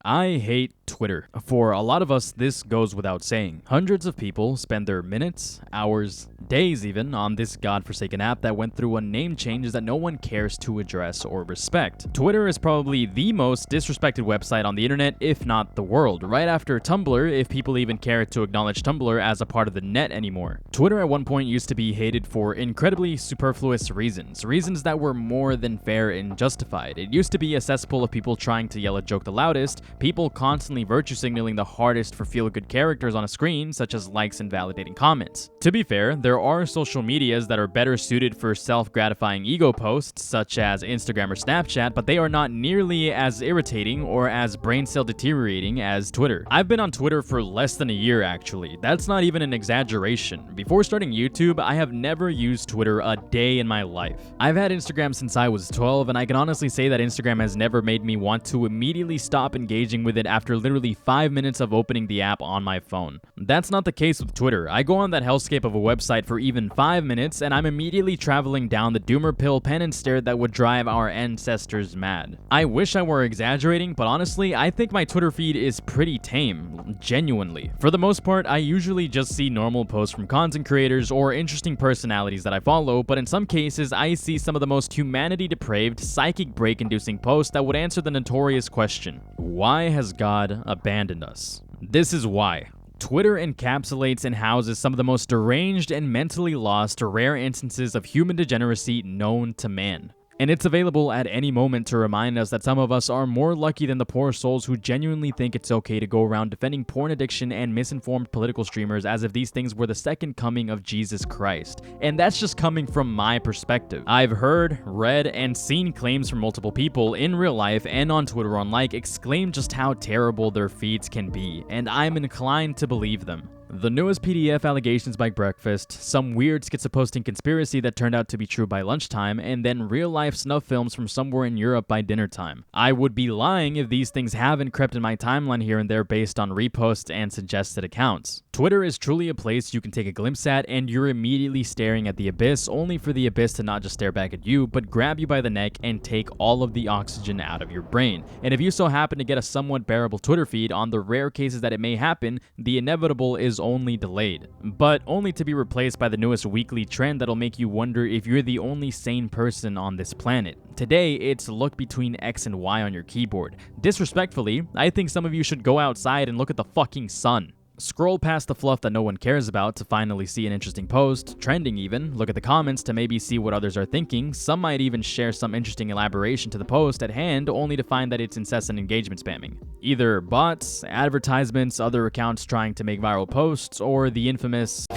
I hate Twitter. For a lot of us, this goes without saying. Hundreds of people spend their minutes, hours, days even, on this godforsaken app that went through a name change that no one cares to address or respect. Twitter is probably the most disrespected website on the internet, if not the world, right after Tumblr, if people even care to acknowledge Tumblr as a part of the net anymore. Twitter at one point used to be hated for incredibly superfluous reasons that were more than fair and justified. It used to be a cesspool of people trying to yell a joke the loudest, people constantly virtue signaling the hardest for feel-good characters on a screen, such as likes and validating comments. To be fair, there are social medias that are better suited for self-gratifying ego posts, such as Instagram or Snapchat, but they are not nearly as irritating or as brain cell deteriorating as Twitter. I've been on Twitter for less than a year actually. That's not even an exaggeration. Before starting YouTube, I have never used Twitter a day in my life. I've had Instagram since I was 12, and I can honestly say that Instagram has never made me want to immediately stop engaging with it after literally 5 minutes of opening the app on my phone. That's not the case with Twitter. I go on that hellscape of a website for even 5 minutes, and I'm immediately traveling down the doomer pill penance stair that would drive our ancestors mad. I wish I were exaggerating, but honestly, I think my Twitter feed is pretty tame, genuinely. For the most part, I usually just see normal posts from content creators or interesting personalities that I follow, but in some cases, I see some of the most humanity-depraved, psychic break-inducing posts that would answer the notorious question: why has God abandoned us? This is why. Twitter encapsulates and houses some of the most deranged and mentally lost, rare instances of human degeneracy known to man. And it's available at any moment to remind us that some of us are more lucky than the poor souls who genuinely think it's okay to go around defending porn addiction and misinformed political streamers as if these things were the second coming of Jesus Christ. And that's just coming from my perspective. I've heard, read, and seen claims from multiple people in real life and on Twitter exclaim just how terrible their feeds can be, and I'm inclined to believe them. The newest PDF allegations by breakfast, some weird schizoposting conspiracy that turned out to be true by lunchtime, and then real-life snuff films from somewhere in Europe by dinner time. I would be lying if these things haven't crept in my timeline here and there based on reposts and suggested accounts. Twitter is truly a place you can take a glimpse at, and you're immediately staring at the abyss, only for the abyss to not just stare back at you, but grab you by the neck and take all of the oxygen out of your brain. And if you so happen to get a somewhat bearable Twitter feed, on the rare cases that it may happen, the inevitable is only delayed, but only to be replaced by the newest weekly trend that'll make you wonder if you're the only sane person on this planet. Today, it's look between X and Y on your keyboard. Disrespectfully, I think some of you should go outside and look at the fucking sun. Scroll past the fluff that no one cares about to finally see an interesting post, trending even, look at the comments to maybe see what others are thinking, some might even share some interesting elaboration to the post at hand only to find that it's incessant engagement spamming. Either bots, advertisements, other accounts trying to make viral posts, or the infamous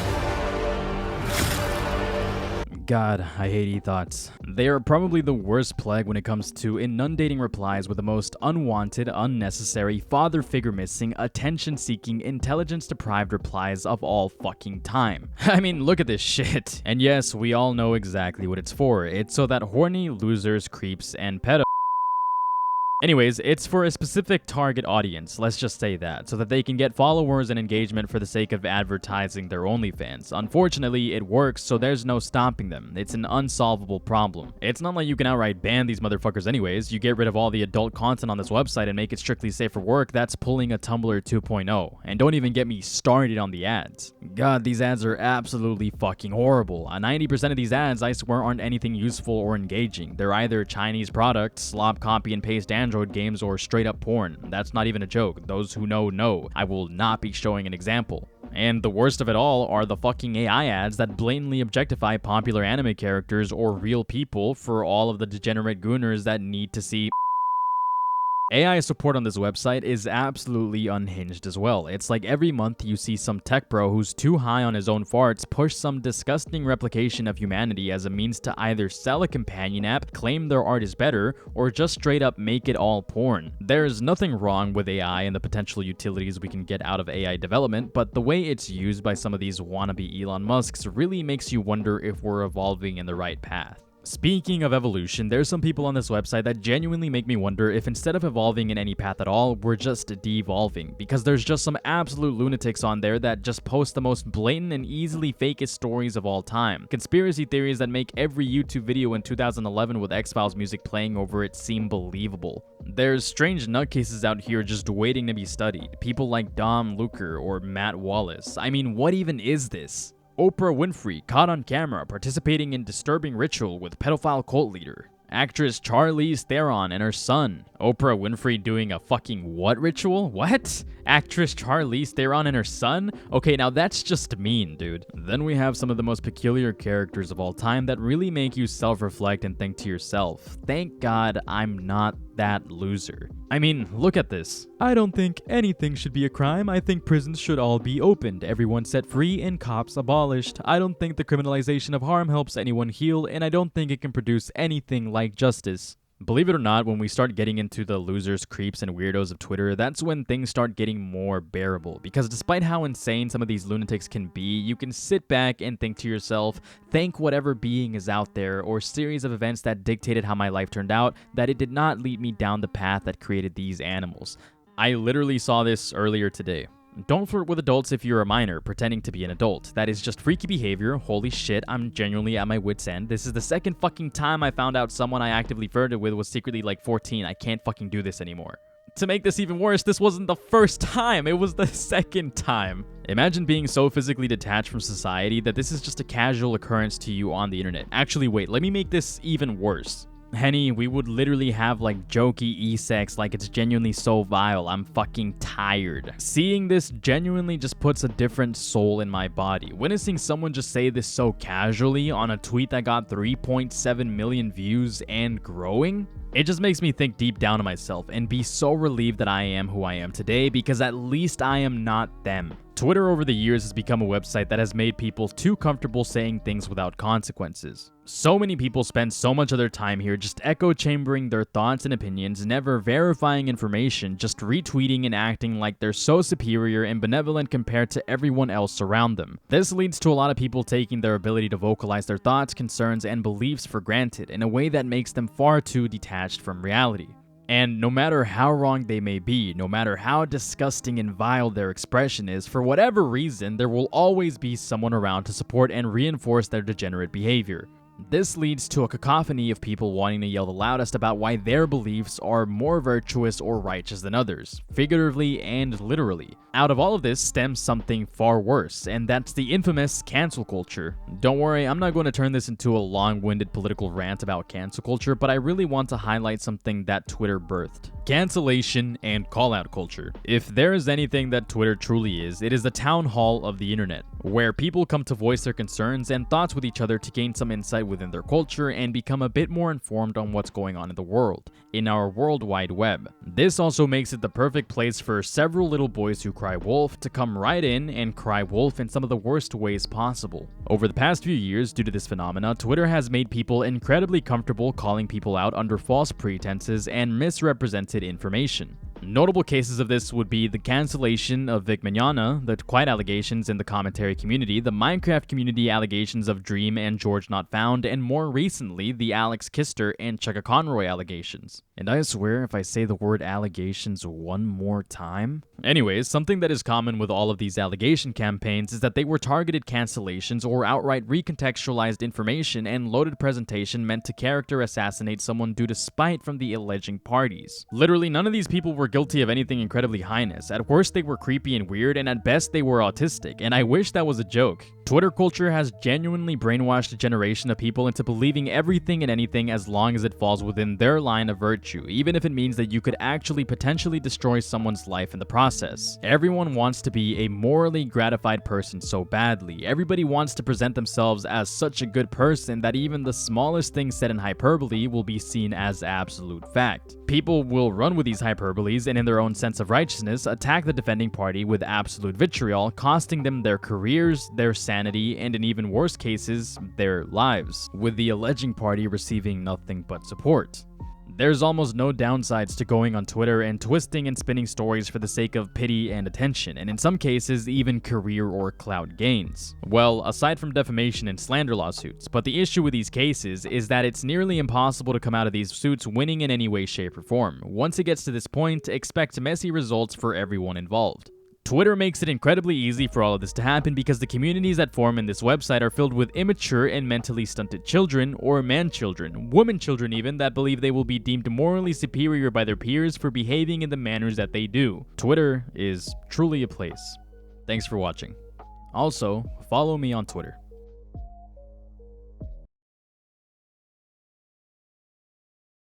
God, I hate e-thoughts. They are probably the worst plague when it comes to inundating replies with the most unwanted, unnecessary, father figure missing, attention seeking, intelligence deprived replies of all fucking time. I mean, look at this shit. And yes, we all know exactly what it's for. It's so that horny losers, creeps, and pedophiles. Anyways, it's for a specific target audience, let's just say that, so that they can get followers and engagement for the sake of advertising their OnlyFans. Unfortunately, it works, so there's no stopping them. It's an unsolvable problem. It's not like you can outright ban these motherfuckers anyways. You get rid of all the adult content on this website and make it strictly safe for work, that's pulling a Tumblr 2.0. And don't even get me started on the ads. God, these ads are absolutely fucking horrible. 90% of these ads, I swear, aren't anything useful or engaging. They're either Chinese products, slop copy and paste Android games, or straight up porn. That's not even a joke. Those who know. I will not be showing an example. And the worst of it all are the fucking AI ads that blatantly objectify popular anime characters or real people for all of the degenerate gooners that need to see. AI support on this website is absolutely unhinged as well. It's like every month you see some tech bro who's too high on his own farts push some disgusting replication of humanity as a means to either sell a companion app, claim their art is better, or just straight up make it all porn. There's nothing wrong with AI and the potential utilities we can get out of AI development, but the way it's used by some of these wannabe Elon Musks really makes you wonder if we're evolving in the right path. Speaking of evolution, there's some people on this website that genuinely make me wonder if instead of evolving in any path at all, we're just devolving, because there's just some absolute lunatics on there that just post the most blatant and easily fakest stories of all time. Conspiracy theories that make every YouTube video in 2011 with X-Files music playing over it seem believable. There's strange nutcases out here just waiting to be studied. People like Dom Luker or Matt Wallace. I mean, what even is this? Oprah Winfrey caught on camera participating in disturbing ritual with pedophile cult leader. Actress Charlize Theron and her son. Oprah Winfrey doing a fucking what ritual? What? Actress Charlize Theron and her son? Okay, now that's just mean, dude. Then we have some of the most peculiar characters of all time that really make you self-reflect and think to yourself, thank God I'm not that loser. I mean, look at this. I don't think anything should be a crime. I think prisons should all be opened, everyone set free, and cops abolished. I don't think the criminalization of harm helps anyone heal, and I don't think it can produce anything like justice. Believe it or not, when we start getting into the losers, creeps, and weirdos of Twitter, that's when things start getting more bearable. Because despite how insane some of these lunatics can be, you can sit back and think to yourself, thank whatever being is out there or series of events that dictated how my life turned out, that it did not lead me down the path that created these animals. I literally saw this earlier today. Don't flirt with adults if you're a minor, pretending to be an adult. That is just freaky behavior. Holy shit, I'm genuinely at my wit's end. This is the second fucking time I found out someone I actively flirted with was secretly like 14. I can't fucking do this anymore. To make this even worse, this wasn't the first time, it was the second time. Imagine being so physically detached from society that this is just a casual occurrence to you on the internet. Actually, wait, let me make this even worse. Henny, we would literally have like jokey e-sex like it's genuinely so vile. I'm fucking tired. Seeing this genuinely just puts a different soul in my body. Witnessing someone just say this so casually on a tweet that got 3.7 million views and growing, it just makes me think deep down to myself and be so relieved that I am who I am today, because at least I am not them. Twitter over the years has become a website that has made people too comfortable saying things without consequences. So many people spend so much of their time here just echo chambering their thoughts and opinions, never verifying information, just retweeting and acting like they're so superior and benevolent compared to everyone else around them. This leads to a lot of people taking their ability to vocalize their thoughts, concerns, and beliefs for granted in a way that makes them far too detached from reality. And no matter how wrong they may be, no matter how disgusting and vile their expression is, for whatever reason, there will always be someone around to support and reinforce their degenerate behavior. This leads to a cacophony of people wanting to yell the loudest about why their beliefs are more virtuous or righteous than others, figuratively and literally. Out of all of this stems something far worse, and that's the infamous cancel culture. Don't worry, I'm not going to turn this into a long-winded political rant about cancel culture, but I really want to highlight something that Twitter birthed. Cancellation and call-out culture. If there is anything that Twitter truly is, it is the town hall of the internet, where people come to voice their concerns and thoughts with each other to gain some insight within their culture and become a bit more informed on what's going on in the world, in our World Wide Web. This also makes it the perfect place for several little boys who cry wolf to come right in and cry wolf in some of the worst ways possible. Over the past few years, due to this phenomena, Twitter has made people incredibly comfortable calling people out under false pretenses and misrepresented information. Notable cases of this would be the cancellation of Vic Mignogna, the quiet allegations in the commentary community, the Minecraft community allegations of Dream and George Not Found, and more recently, the Alex Kister and Cheka Conroy allegations. And I swear if I say the word allegations one more time. Anyways, something that is common with all of these allegation campaigns is that they were targeted cancellations or outright recontextualized information and loaded presentation meant to character assassinate someone due to spite from the alleging parties. Literally, none of these people were guilty of anything incredibly heinous. At worst, they were creepy and weird, and at best, they were autistic, and I wish that was a joke. Twitter culture has genuinely brainwashed a generation of people into believing everything and anything as long as it falls within their line of virtue, even if it means that you could actually potentially destroy someone's life in the process. Everyone wants to be a morally gratified person so badly. Everybody wants to present themselves as such a good person that even the smallest thing said in hyperbole will be seen as absolute fact. People will run with these hyperboles and in their own sense of righteousness attack the defending party with absolute vitriol, costing them their careers, their sanity, and in even worse cases, their lives, with the alleging party receiving nothing but support. There's almost no downsides to going on Twitter and twisting and spinning stories for the sake of pity and attention, and in some cases, even career or clout gains. Well, aside from defamation and slander lawsuits, but the issue with these cases is that it's nearly impossible to come out of these suits winning in any way, shape, or form. Once it gets to this point, expect messy results for everyone involved. Twitter makes it incredibly easy for all of this to happen because the communities that form in this website are filled with immature and mentally stunted children, or man-children, woman-children even, that believe they will be deemed morally superior by their peers for behaving in the manners that they do. Twitter is truly a place. Thanks for watching. Also, follow me on Twitter.